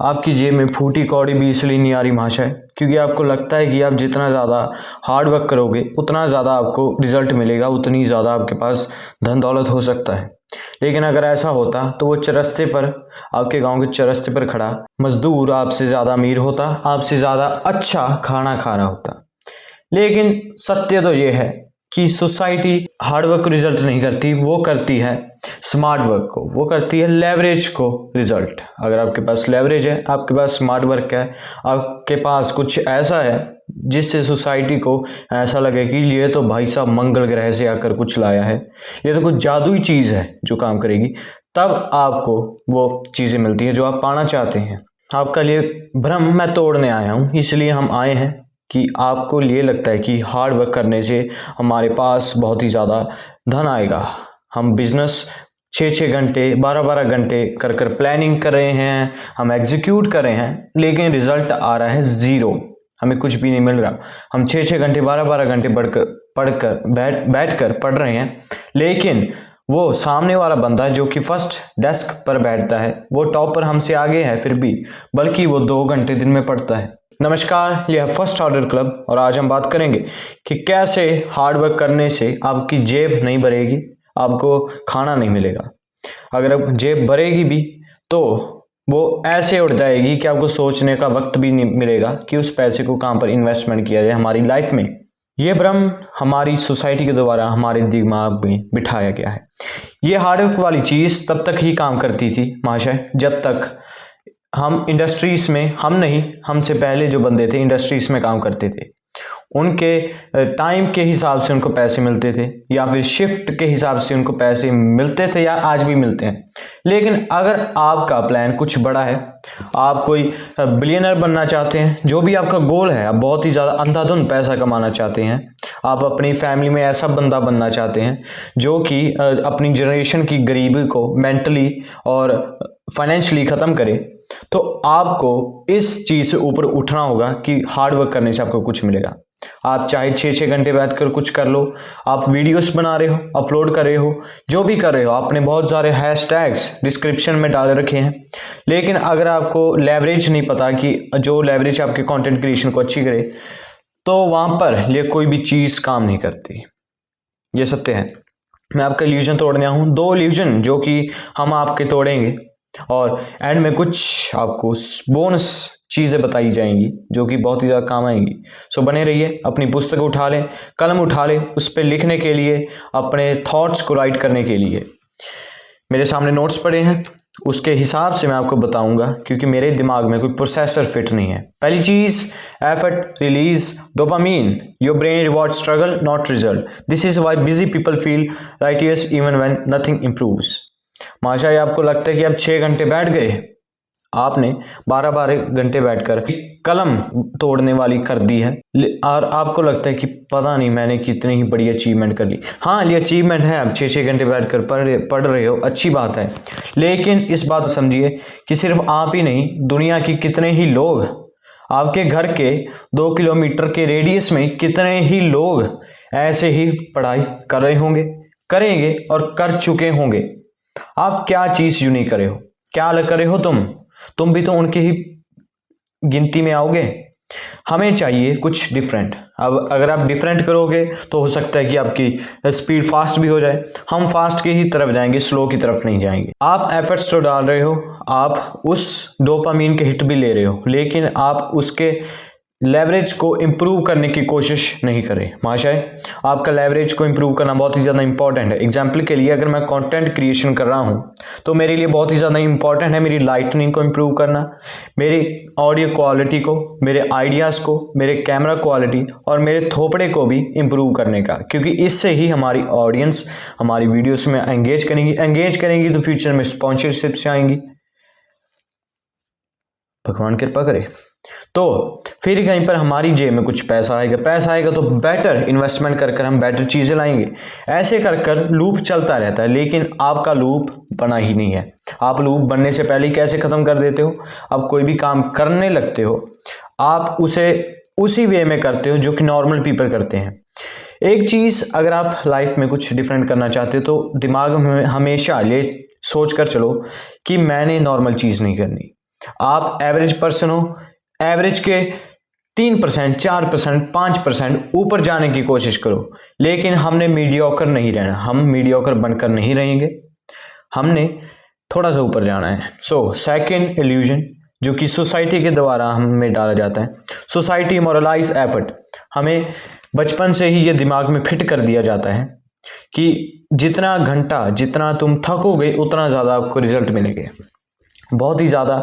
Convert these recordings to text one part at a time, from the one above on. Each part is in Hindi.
आपकी जेब में फूटी कौड़ी भी इसलिए नहीं आ रही महाशय क्योंकि आपको लगता है कि आप जितना ज़्यादा हार्ड वर्क करोगे उतना ज़्यादा आपको रिजल्ट मिलेगा, उतनी ज़्यादा आपके पास धन दौलत हो सकता है। लेकिन अगर ऐसा होता तो वो चरस्ते पर, आपके गांव के चरस्ते पर खड़ा मजदूर आपसे ज़्यादा अमीर होता, आपसे ज़्यादा अच्छा खाना खा रहा होता। लेकिन सत्य तो ये है कि सोसाइटी हार्ड वर्क को रिजल्ट नहीं करती, वो करती है स्मार्ट वर्क को, वो करती है लेवरेज को रिजल्ट। अगर आपके पास लेवरेज है, आपके पास स्मार्ट वर्क है, आपके पास कुछ ऐसा है जिससे सोसाइटी को ऐसा लगे कि ये तो भाई साहब मंगल ग्रह से आकर कुछ लाया है, ये तो कुछ जादुई चीज़ है जो काम करेगी, तब आपको वो चीज़ें मिलती हैं जो आप पाना चाहते हैं। आपका लिए भ्रम मैं तोड़ने आया हूँ, इसलिए हम आए हैं कि आपको ये लगता है कि हार्ड वर्क करने से हमारे पास बहुत ही ज़्यादा धन आएगा। हम बिजनेस 6-6 घंटे 12-12 घंटे कर कर प्लानिंग कर रहे हैं, हम एग्जीक्यूट कर रहे हैं, लेकिन रिजल्ट आ रहा है ज़ीरो, हमें कुछ भी नहीं मिल रहा। हम 6-6 घंटे 12-12 घंटे बैठ कर पढ़ रहे हैं, लेकिन वो सामने वाला बंदा जो कि फर्स्ट डेस्क पर बैठता है वो टॉपर हमसे आगे है फिर भी, बल्कि वो 2 घंटे दिन में पढ़ता है। नमस्कार, यह फर्स्ट ऑर्डर क्लब और आज हम बात करेंगे कि कैसे हार्ड वर्क करने से आपकी जेब नहीं भरेगी, आपको खाना नहीं मिलेगा। अगर अब जेब भरेगी भी तो वो ऐसे उड़ जाएगी कि आपको सोचने का वक्त भी नहीं मिलेगा कि उस पैसे को कहाँ पर इन्वेस्टमेंट किया जाए हमारी लाइफ में। ये भ्रम हमारी सोसाइटी के द्वारा हमारे दिमाग में बिठाया गया है। ये हार्ड वर्क वाली चीज़ तब तक ही काम करती थी महाशय जब तक हम इंडस्ट्रीज में, हम नहीं, हमसे पहले जो बंदे थे इंडस्ट्रीज में काम करते थे, उनके टाइम के हिसाब से उनको पैसे मिलते थे या फिर शिफ्ट के हिसाब से उनको पैसे मिलते थे या आज भी मिलते हैं। लेकिन अगर आपका प्लान कुछ बड़ा है, आप कोई बिलियनर बनना चाहते हैं, जो भी आपका गोल है, आप बहुत ही ज़्यादा अंधाधुंध पैसा कमाना चाहते हैं, आप अपनी फैमिली में ऐसा बंदा बनना चाहते हैं जो कि अपनी जनरेशन की गरीबी को मेंटली और फाइनेंशियली ख़त्म करे, तो आपको इस चीज़ से ऊपर उठना होगा कि हार्ड वर्क करने से आपको कुछ मिलेगा। आप चाहे 6-6 घंटे बैठकर कुछ कर लो, आप वीडियोस बना रहे हो, अपलोड कर रहे हो, जो भी कर रहे हो, आपने बहुत सारे हैशटैग्स डिस्क्रिप्शन में डाल रखे हैं, लेकिन अगर आपको लेवरेज नहीं पता कि जो लेवरेज आपके कंटेंट क्रिएशन को अच्छी करे, तो वहाँ पर ये कोई भी चीज़ काम नहीं करती। ये सत्य है। मैं आपका इल्यूजन तोड़ने आया हूँ, 2 इल्यूजन जो कि हम आपके तोड़ेंगे और एंड में कुछ आपको बोनस चीज़ें बताई जाएंगी जो कि बहुत ही ज़्यादा काम आएंगी। सो बने रहिए, अपनी पुस्तक उठा लें, कलम उठा लें, उस पर लिखने के लिए, अपने थॉट्स को राइट करने के लिए। मेरे सामने नोट्स पड़े हैं, उसके हिसाब से मैं आपको बताऊंगा क्योंकि मेरे दिमाग में कोई प्रोसेसर फिट नहीं है। पहली चीज़, effort release dopamine, your brain reward struggle not result, this is why busy people feel righteous even when nothing improves. महाशय, आपको लगता है कि आप 6 घंटे बैठ गए, आपने 12-12 घंटे बैठकर कलम तोड़ने वाली कर दी है और आपको लगता है कि पता नहीं मैंने कितनी ही बड़ी अचीवमेंट कर ली। हाँ, ये अचीवमेंट है, आप 6-6 घंटे बैठकर पढ़ रहे हो, अच्छी बात है, लेकिन इस बात समझिए कि सिर्फ आप ही नहीं, दुनिया के कितने ही लोग, आपके घर के 2 किलोमीटर के रेडियस में कितने ही लोग ऐसे ही पढ़ाई कर रहे होंगे, करेंगे और कर चुके होंगे। आप क्या चीज़ यूनिक करे हो, क्या अलग करे हो, तुम भी तो उनके ही गिनती में आओगे। हमें चाहिए कुछ डिफरेंट। अब अगर आप डिफरेंट करोगे तो हो सकता है कि आपकी स्पीड फास्ट भी हो जाए, हम फास्ट की ही तरफ जाएंगे, स्लो की तरफ नहीं जाएंगे। आप एफर्ट्स तो डाल रहे हो, आप उस डोपामीन के हिट भी ले रहे हो, लेकिन आप उसके लेवरेज को इम्प्रूव करने की कोशिश नहीं करें। महाशय, आपका लेवरेज को इम्प्रूव करना बहुत ही ज़्यादा इंपॉर्टेंट है। एग्जाम्पल के लिए, अगर मैं कंटेंट क्रिएशन कर रहा हूँ तो मेरे लिए बहुत ही ज़्यादा इंपॉर्टेंट है मेरी लाइटनिंग को इम्प्रूव करना, मेरी ऑडियो क्वालिटी को, मेरे आइडियाज़ को, मेरे कैमरा क्वालिटी और मेरे थोपड़े को भी इम्प्रूव करने का, क्योंकि इससे ही हमारी ऑडियंस हमारी वीडियोस में एंगेज करेंगी तो फ्यूचर में स्पॉन्सरशिप्स आएंगी। भगवान कृपा करे तो फिर कहीं पर हमारी जेब में कुछ पैसा आएगा तो बेटर इन्वेस्टमेंट कर हम बेटर चीज़ें लाएंगे। ऐसे कर लूप चलता रहता है, लेकिन आपका लूप बना ही नहीं है। आप लूप बनने से पहले ही कैसे ख़त्म कर देते हो? आप कोई भी काम करने लगते हो, आप उसे उसी वे में करते हो जो कि नॉर्मल पीपल करते हैं। एक चीज़, अगर आप लाइफ में कुछ डिफरेंट करना चाहते हो तो दिमाग में हमेशा ये सोच कर चलो कि मैंने नॉर्मल चीज़ नहीं करनी, आप एवरेज पर्सन हो, एवरेज के 3%, 4%, 5% ऊपर जाने की कोशिश करो। लेकिन हमने मीडियोकर नहीं रहना, हम मीडियोकर बनकर नहीं रहेंगे, हमने थोड़ा सा ऊपर जाना है। सो सेकंड इल्यूजन जो कि सोसाइटी के द्वारा हमें डाला जाता है, सोसाइटी मोरलाइज एफर्ट। हमें बचपन से ही ये दिमाग में फिट कर दिया जाता है कि जितना घंटा, जितना तुम थकोगे उतना ज़्यादा आपको रिजल्ट मिलेंगे। बहुत ही ज़्यादा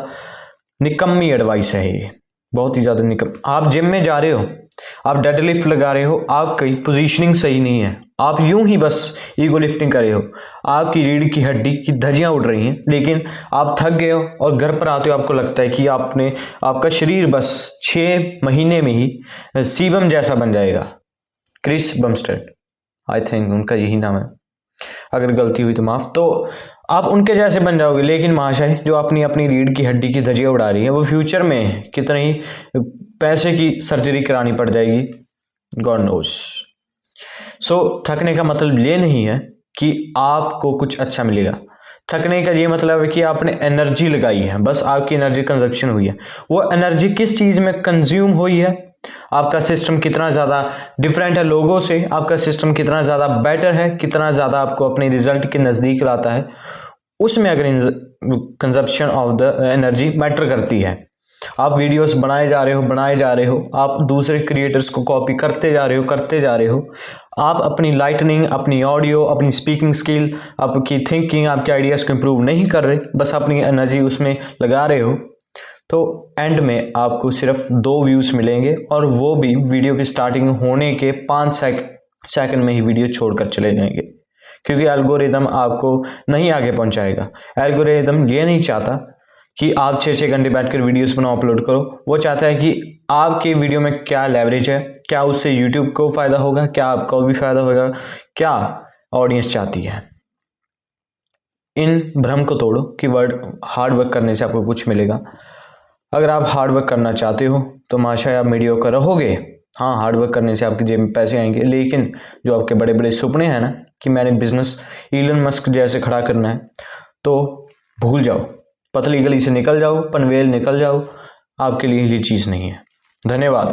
निकम्मी एडवाइस है ये, बहुत ही ज़्यादा निकम। आप जिम में जा रहे हो, आप डेड लिफ्ट लगा रहे हो, आपकी पोजीशनिंग सही नहीं है, आप यूं ही बस ईगो लिफ्टिंग कर रहे हो, आपकी रीढ़ की हड्डी की धज्जियां उड़ रही हैं, लेकिन आप थक गए हो और घर पर आते हो आपको लगता है कि आपका शरीर बस 6 महीने में ही सीबम जैसा बन जाएगा। क्रिस बमस्टेड, आई थिंक उनका यही नाम है, अगर गलती हुई तो माफ। तो आप उनके जैसे बन जाओगे, लेकिन महाशय जो अपनी रीढ़ की हड्डी की धज्जियां उड़ा रही है वो फ्यूचर में कितने ही पैसे की सर्जरी करानी पड़ जाएगी, गॉड नोस। सो थकने का मतलब ये नहीं है कि आपको कुछ अच्छा मिलेगा। थकने का ये मतलब है कि आपने एनर्जी लगाई है, बस आपकी एनर्जी कंजप्शन हुई है। वो एनर्जी किस चीज़ में कंज्यूम हुई है, आपका सिस्टम कितना ज़्यादा डिफरेंट है लोगों से, आपका सिस्टम कितना ज़्यादा बेटर है, कितना ज़्यादा आपको अपने रिजल्ट के नज़दीक लाता है, उसमें अगर consumption of the energy matter करती है। आप वीडियोस बनाए जा रहे हो, आप दूसरे क्रिएटर्स को कॉपी करते जा रहे हो, आप अपनी लाइटनिंग, अपनी ऑडियो, अपनी स्पीकिंग स्किल, आपकी थिंकिंग, आपके आइडियाज़ को इम्प्रूव नहीं कर रहे, बस अपनी एनर्जी उसमें लगा रहे हो, तो एंड में आपको सिर्फ 2 व्यूज़ मिलेंगे, और वो भी वीडियो की स्टार्टिंग होने के 5 सेकंड में ही वीडियो छोड़कर चले जाएंगे, क्योंकि एल्गोरिदम आपको नहीं आगे पहुंचाएगा। एल्गोरिदम ये नहीं चाहता कि आप 6-6 घंटे बैठकर वीडियोस बनाओ, अपलोड करो। वो चाहता है कि आपके वीडियो में क्या लेवरेज है, क्या उससे यूट्यूब को फ़ायदा होगा, क्या आपको भी फ़ायदा होगा, क्या ऑडियंस चाहती है। इन भ्रम को तोड़ो कि हार्ड वर्क करने से आपको कुछ मिलेगा। अगर आप हार्ड वर्क करना चाहते हो तो माशाल्लाह आप मीडियोकर रहोगे। हाँ, हार्ड वर्क करने से आपकी जेब में पैसे आएंगे, लेकिन जो आपके बड़े बड़े सपने हैं ना कि मैंने बिजनेस इलन मस्क जैसे खड़ा करना है, तो भूल जाओ, पतली गली से निकल जाओ, पनवेल निकल जाओ, आपके लिए ये चीज़ नहीं है। धन्यवाद।